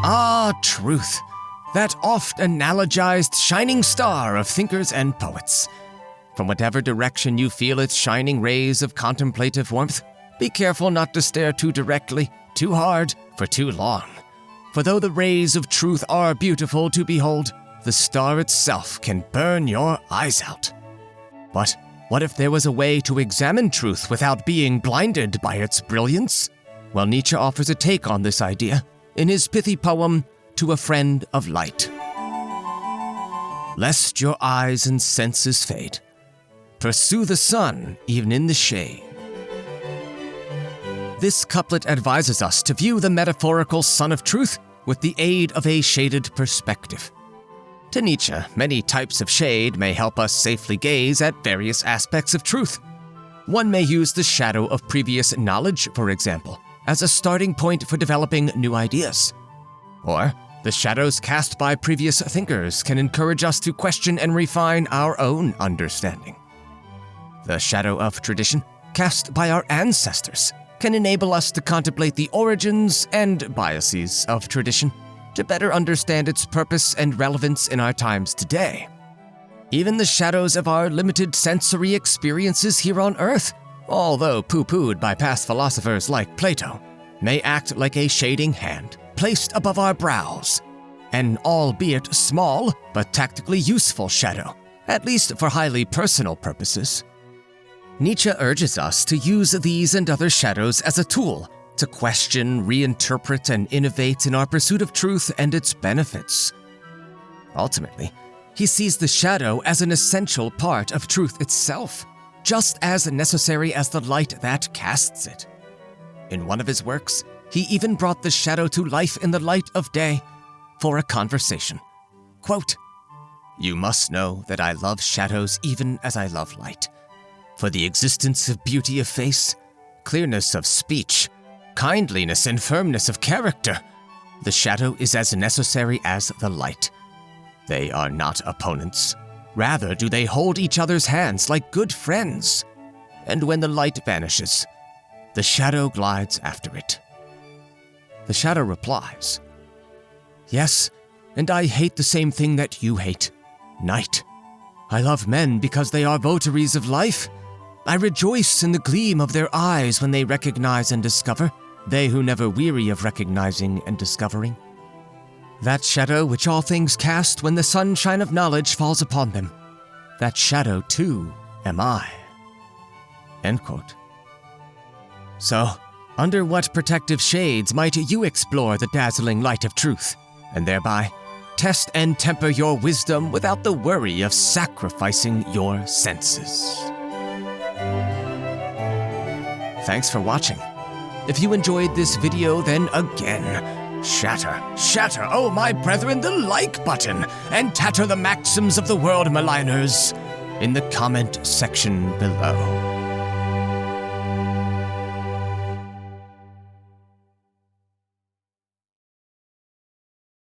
Ah, truth, that oft analogized shining star of thinkers and poets. From whatever direction you feel its shining rays of contemplative warmth, be careful not to stare too directly, too hard, for too long. For though the rays of truth are beautiful to behold, the star itself can burn your eyes out. But what if there was a way to examine truth without being blinded by its brilliance? Well, Nietzsche offers a take on this idea in his pithy poem, To a Friend of Light. Lest your eyes and senses fade, pursue the sun even in the shade. This couplet advises us to view the metaphorical sun of truth with the aid of a shaded perspective. To Nietzsche, many types of shade may help us safely gaze at various aspects of truth. One may use the shadow of previous knowledge, for example, as a starting point for developing new ideas. Or, the shadows cast by previous thinkers can encourage us to question and refine our own understanding. The shadow of tradition, cast by our ancestors, can enable us to contemplate the origins and biases of tradition, to better understand its purpose and relevance in our times today. Even the shadows of our limited sensory experiences here on Earth, although pooh-poohed by past philosophers like Plato, may act like a shading hand placed above our brows, an albeit small but tactically useful shadow, at least for highly personal purposes. Nietzsche urges us to use these and other shadows as a tool to question, reinterpret, and innovate in our pursuit of truth and its benefits. Ultimately, he sees the shadow as an essential part of truth itself, just as necessary as the light that casts it. In one of his works, he even brought the shadow to life in the light of day for a conversation. Quote, "You must know that I love shadows even as I love light. For the existence of beauty of face, clearness of speech, kindliness and firmness of character, the shadow is as necessary as the light. They are not opponents. Rather do they hold each other's hands like good friends. And when the light vanishes, the shadow glides after it." The shadow replies, "Yes, and I hate the same thing that you hate, night. I love men because they are votaries of life. I rejoice in the gleam of their eyes when they recognize and discover, they who never weary of recognizing and discovering. That shadow which all things cast when the sunshine of knowledge falls upon them, that shadow too am I." End quote. So, under what protective shades might you explore the dazzling light of truth, and thereby test and temper your wisdom without the worry of sacrificing your senses? Thanks for watching. If you enjoyed this video, then again, shatter, oh my brethren, the like button, and tatter the maxims of the world maligners in the comment section below.